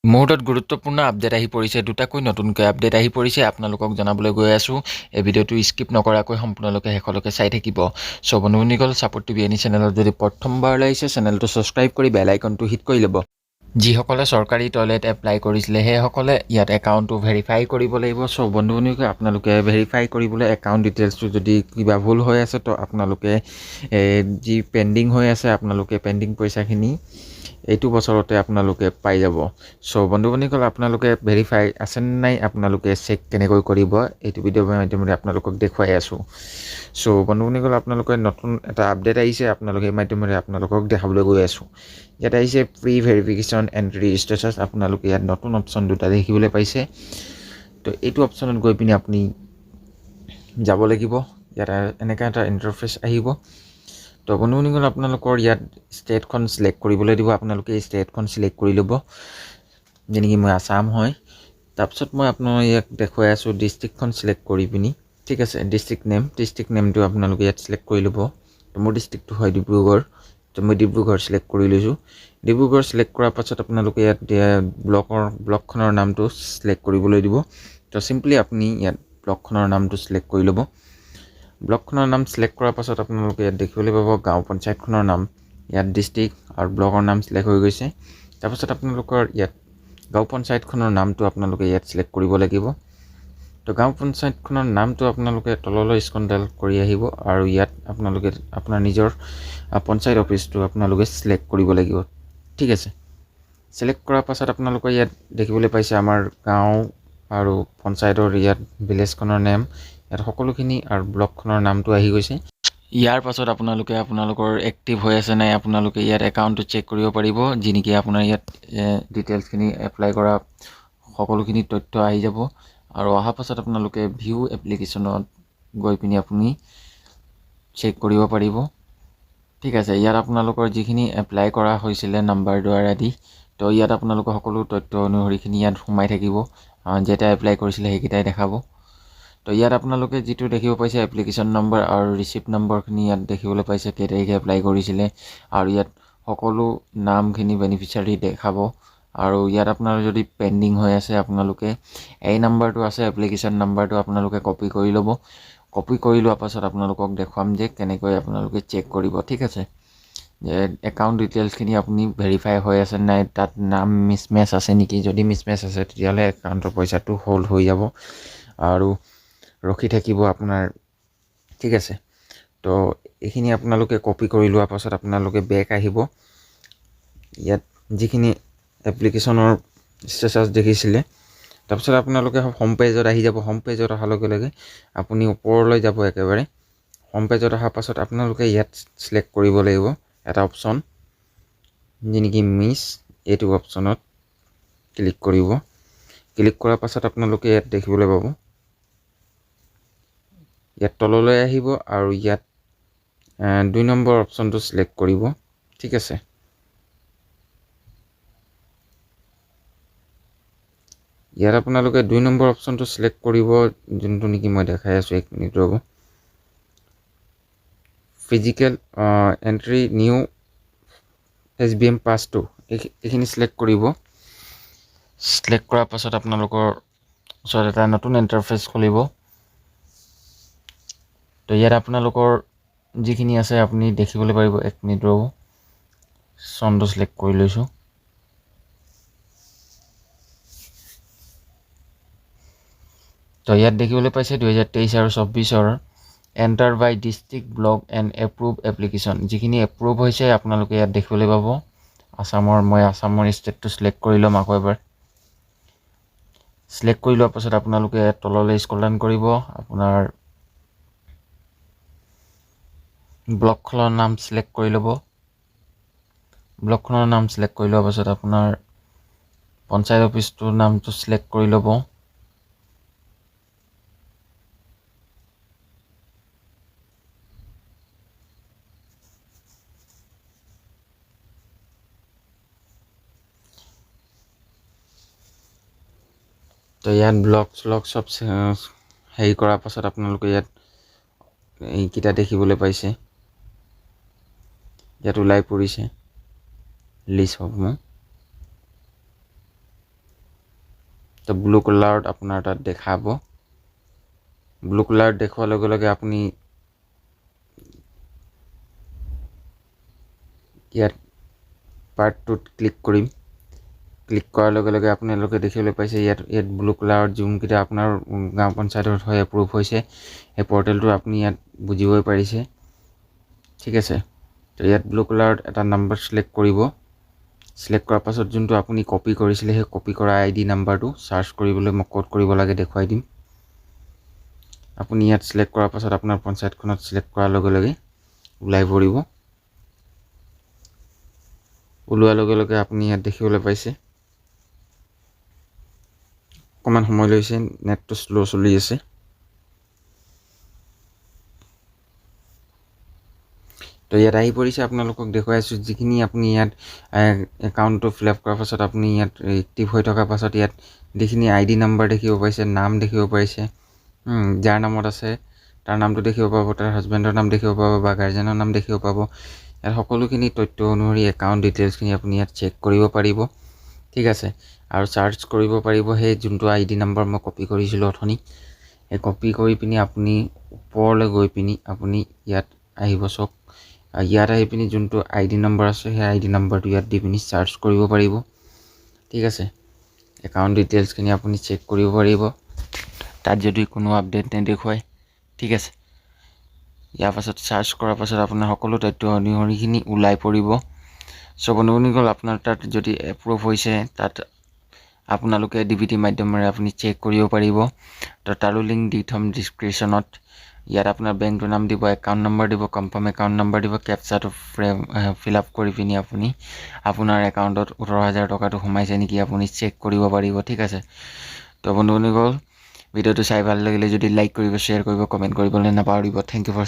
মুহূৰ্তত গুৰুত্বপূৰ্ণ আপডেট আহি পৰিছে, দুটাকৈ নতুনকৈ আপডেট আহি পৰিছে। আপোনালোকক জনাবলৈ গৈ আছোঁ, এই ভিডিঅ'টো স্কিপ নকৰাকৈ সম্পূৰ্ণলৈকে শেষলৈকে চাই থাকিব। চ' বন্ধুসকল, ছাপোৰ্ট টিভি এনি চেনেলত যদি প্ৰথমবাৰলৈ আহিছে, চেনেলটো ছাবস্ক্ৰাইব কৰি বেল আইকনটো হিট কৰি ল'ব। যিসকলে চৰকাৰী টয়লেট এপ্লাই কৰিছিলে সেইসকলে ইয়াত একাউণ্টটো ভেৰিফাই কৰিব লাগিব। চ' বন্ধুসকল, আপোনালোকে ভেৰিফাই কৰিবলৈ একাউণ্ট ডিটেইলছটো যদি কিবা ভুল হৈ আছে তো আপোনালোকে যি পেণ্ডিং হৈ আছে আপোনালোকে পেণ্ডিং পইচাখিনি এইটো বছৰতে আপোনালোকে পাই যাব। চ' বন্ধুসকল, আপোনালোকে ভেৰিফাই আছেনে নাই আপোনালোকে চেক কেনেকৈ কৰিব এইটো ভিডিঅ'ৰ মাধ্যমেৰে আপোনালোকক দেখুৱাই আছোঁ। চ' বন্ধুসকল, আপোনালোকে নতুন এটা আপডেট আহিছে, আপোনালোকে এই মাধ্যমেৰে আপোনালোকক দেখাবলৈ গৈ আছোঁ। ইয়াত আহিছে প্ৰি ভেৰিফিকেশ্যন এণ্ট্ৰি ষ্টেটাছ। আপোনালোকে ইয়াত নতুন অপশ্যন দুটা দেখিবলৈ পাইছে। তো এইটো অপশ্যনত গৈ পিনি আপুনি যাব লাগিব। ইয়াত এনেকৈ এটা ইণ্টাৰফেচ আহিব। তো বন্ধুসকল, আপোনালোকৰ ইয়াত ষ্টেটখন চিলেক্ট কৰিবলৈ দিব। আপোনালোকে এই ষ্টেটখন চিলেক্ট কৰি ল'ব, যেনেকৈ মই আছাম হয়। তাৰপিছত মই আপোনাৰ ইয়াক দেখুৱাই আছোঁ ডিষ্ট্ৰিক্টখন চিলেক্ট কৰি পিনি, ঠিক আছে। ডিষ্ট্ৰিক্ট নেমটো আপোনালোকে ইয়াত চিলেক্ট কৰি ল'ব। তো মোৰ ডিষ্ট্ৰিক্টটো হয় ডিব্ৰুগড়, তো মই ডিব্ৰুগড় চিলেক্ট কৰি লৈছোঁ। ডিব্ৰুগড় চিলেক্ট কৰাৰ পাছত আপোনালোকে ইয়াত ব্লকখনৰ নামটো চিলেক্ট কৰিবলৈ দিব। তো চিম্পলি আপুনি ইয়াত ব্লকখনৰ নামটো চিলেক্ট কৰি ল'ব। ব্লকখনৰ নাম চিলেক্ট কৰাৰ পাছত আপোনালোকে ইয়াত দেখিবলৈ পাব গাঁও পঞ্চায়তখনৰ নাম, ইয়াত ডিষ্ট্ৰিক্ট আৰু ব্লকৰ নাম চিলেক্ট হৈ গৈছে। তাৰপাছত আপোনালোকৰ ইয়াত গাঁও পঞ্চায়তখনৰ নামটো আপোনালোকে ইয়াত চিলেক্ট কৰিব লাগিব। তো গাঁও পঞ্চায়তখনৰ নামটো আপোনালোকে তললৈ স্ক্ৰল কৰি আহিব আৰু ইয়াত আপোনালোকে আপোনাৰ নিজৰ পঞ্চায়ত অফিচটো আপোনালোকে চিলেক্ট কৰিব লাগিব, ঠিক আছে। চিলেক্ট কৰাৰ পাছত আপোনালোকে ইয়াত দেখিবলৈ পাইছে আমাৰ গাঁও আৰু পঞ্চায়তৰ ইয়াত ভিলেজখনৰ নেম, ইয়াত সকলোখিনি আৰু ব্লকখনৰ নামটো আহি গৈছে। ইয়াৰ পাছত আপোনালোকে আপোনালোকৰ এক্টিভ হৈ আছে নাই আপোনালোকে ইয়াত একাউণ্টটো চেক কৰিব পাৰিব, যি নেকি আপোনাৰ ইয়াত ডিটেইলছখিনি এপ্লাই কৰা সকলোখিনি তথ্য আহি যাব। আৰু অহাৰ পাছত আপোনালোকে ভিউ এপ্লিকেশ্যনত গৈ পিনি আপুনি চেক কৰিব পাৰিব, ঠিক আছে। ইয়াত আপোনালোকৰ যিখিনি এপ্লাই কৰা হৈছিলে নাম্বাৰ দ্বাৰা দি, তো ইয়াত আপোনালোকৰ সকলো তথ্য অনুসৰিখিনি ইয়াত সোমাই থাকিব। যেটা এপ্লাই কৰিছিলে সেইকেইটাই দেখাব। তো ইয়াত আপোনালোকে যিটো দেখিব পাইছে এপ্লিকেশ্যন নম্বৰ আৰু ৰিচিপ্ট নম্বৰখিনি ইয়াত দেখিবলৈ পাইছে, কেই তাৰিখে এপ্লাই কৰিছিলে, আৰু ইয়াত সকলো নামখিনি বেনিফিচিয়াৰী দেখাব। আৰু ইয়াত আপোনাৰ যদি পেণ্ডিং হৈ আছে আপোনালোকে এই নাম্বাৰটো আছে, এপ্লিকেশ্যন নাম্বাৰটো আপোনালোকে কপি কৰি ল'ব। কপি কৰি লোৱাৰ পাছত আপোনালোকক দেখুৱাম যে কেনেকৈ আপোনালোকে চেক কৰিব, ঠিক আছে। যে একাউণ্ট ডিটেইলছখিনি আপুনি ভেৰিফাই হৈ আছে নাই, তাত নাম মিছমেচ আছে নেকি। যদি মিছমেচ আছে তেতিয়াহ'লে একাউণ্টৰ পইচাটো হোল্ড হৈ যাব আৰু ৰখি থাকিব আপোনাৰ, ঠিক আছে। তো এইখিনি আপোনালোকে কপি কৰি লোৱাৰ পাছত আপোনালোকে বেক আহিব। ইয়াত যিখিনি এপ্লিকেশ্যনৰ ষ্টেটাছ দেখিছিলে, তাৰপিছত আপোনালোকে হোম পেজত আহি যাব। হোম পেজত অহাৰ লগে লগে আপুনি ওপৰলৈ যাব একেবাৰে। হোম পেজত অহাৰ পাছত আপোনালোকে ইয়াত চিলেক্ট কৰিব লাগিব এটা অপশ্যন, যি নেকি মিছ, এইটো অপশ্যনত ক্লিক কৰিব। ক্লিক কৰাৰ পাছত আপোনালোকে ইয়াত দেখিবলৈ পাব, ইয়াত তললৈ আহিব আৰু ইয়াত 2 নম্বৰ অপশ্যনটো চিলেক্ট কৰিব, ঠিক আছে। ইয়াত আপোনালোকে 2 নম্বৰ অপশ্যনটো চিলেক্ট কৰিব, যোনটো নেকি মই দেখাই আছোঁ। 1 মিনিট ৰ'ব। ফিজিকেল এণ্ট্ৰি নিউ SBM পাছটো এইখিনি চিলেক্ট কৰিব। চিলেক্ট কৰাৰ পাছত আপোনালোকৰ ওচৰত এটা নতুন ইণ্টাৰফেচ খুলিব। তো ইয়াত আপোনালোকৰ যিখিনি আছে আপুনি দেখিবলৈ পাৰিব। 1 মিনিট ৰ'ব, চনটো চিলেক্ট কৰি লৈছোঁ। তো ইয়াত দেখিবলৈ পাইছে 2023 আৰু 24-ৰ enter by district block and approve application, যিখিনি এপ্ৰুভ হৈছে আপোনালোকে ইয়াত দেখিবলৈ পাব। মই আছামৰ ষ্টেটটো চিলেক্ট কৰি ল'ম আকৌ এবাৰ। চিলেক্ট কৰি লোৱাৰ পাছত আপোনালোকে তললৈ স্ক্ৰল ডাউন কৰিব। আপোনাৰ ব্লকখনৰ নাম চিলেক্ট কৰি ল'ব। ব্লকখনৰ নাম চিলেক্ট কৰি লোৱাৰ পাছত আপোনাৰ পঞ্চায়ত অফিচটোৰ নামটো চিলেক্ট কৰি ল'ব। তো ইয়াত ব্লক চব হেৰি কৰাৰ পাছত আপোনালোকে ইয়াত এইকেইটা দেখিবলৈ পাইছে, ইয়াত ওলাই পৰিছে লিষ্টসমূহ। ব্লু কালাৰত আপোনাৰ তাত দেখাব। ব্লু কালাৰত দেখুৱাৰ লগে লগে আপুনি ইয়াত পাৰ্ট 2ত ক্লিক কৰিম। ক্লিক কৰাৰ লগে লগে আপোনালোকে দেখিবলৈ পাইছে ইয়াত ব্লু কালাৰত যোনকেইটা আপোনাৰ গাঁও পঞ্চায়তত হয় এপ্ৰুভ হৈছে সেই পৰ্টেলটো আপুনি ইয়াত বুজিবই পাৰিছে। ঠিক আছে, তো ইয়াত ব্লু কালাৰত এটা নাম্বাৰ চিলেক্ট কৰিব। চিলেক্ট কৰাৰ পাছত যোনটো আপুনি কপি কৰিছিলে সেই কপি কৰা ID নাম্বাৰটো চাৰ্চ কৰিবলৈ মই ক'ত কৰিব লাগে দেখুৱাই দিম। আপুনি ইয়াত চিলেক্ট কৰাৰ পাছত আপোনাৰ পঞ্চায়তখনত চিলেক্ট কৰাৰ লগে লগে ওলাই পৰিব। ওলোৱাৰ লগে লগে আপুনি ইয়াত দেখিবলৈ পাইছে অকণমান সময় লৈছে, নেটটো শ্ল' চলি আছে। তো ইয়াত আহি পৰিছে, আপোনালোকক দেখুৱাই আছোঁ যিখিনি আপুনি ইয়াত একাউণ্টটো ফিল আপ কৰাৰ পাছত আপুনি ইয়াত এক্টিভ হৈ থকাৰ পাছত ইয়াত যিখিনি ID নাম্বাৰ দেখিব পাইছে, নাম দেখিব পাইছে, যাৰ নামত আছে তাৰ নামটো দেখিব পাব, তাৰ হাজবেণ্ডৰ নাম দেখিব পাব বা গাৰ্জেনৰ নাম দেখিব পাব। ইয়াত সকলোখিনি তথ্য অনুসৰি একাউণ্ট ডিটেইলছখিনি আপুনি ইয়াত চেক কৰিব পাৰিব। ঠিক আছে, আৰু চাৰ্চ কৰিব পাৰিব সেই যোনটো ID নাম্বাৰ মই কপি কৰিছিলোঁ অথনি, সেই কপি কৰি পিনি আপুনি ওপৰলৈ গৈ পিনি আপুনি ইয়াত আহিব। চাওক ইয়াত আহি পিনি যোনটো ID নাম্বাৰ আছে সেই ID নাম্বাৰটো ইয়াত দি পিনি চাৰ্চ কৰিব পাৰিব। ঠিক আছে, একাউণ্ট ডিটেইলছখিনি আপুনি চেক কৰিব পাৰিব তাত যদি কোনো আপডেট নেদেখুৱায়। ঠিক আছে, ইয়াৰ পাছত চাৰ্চ কৰাৰ পাছত আপোনাৰ সকলো তথ্য অনুসৰিখিনি ওলাই পৰিব। চ' বন্ধুসকল, আপোনাৰ তাত যদি এপ্ৰুভ হৈছে তাত আপোনালোকে DBT মাধ্যমেৰে আপুনি চেক কৰিব পাৰিব। তো তাৰো লিংক দি থ'ম ডিছক্ৰিপশ্যনত। ইয়াত আপোনাৰ বেংকটোৰ নাম দিব, একাউণ্ট নম্বৰ দিব, কনফাৰ্ম একাউণ্ট নম্বৰ দিব, কেপচাটো ফিল আপ কৰি পিনি আপুনি আপোনাৰ একাউণ্টত 18,000 টকাটো সোমাইছে নেকি আপুনি চেক কৰিব পাৰিব। ঠিক আছে, তো বন্ধুসকল ভিডিঅ'টো চাই ভাল লাগিলে যদি লাইক কৰিব, শ্বেয়াৰ কৰিব, কমেণ্ট কৰিবলৈ নাপাহৰিব। Thank U for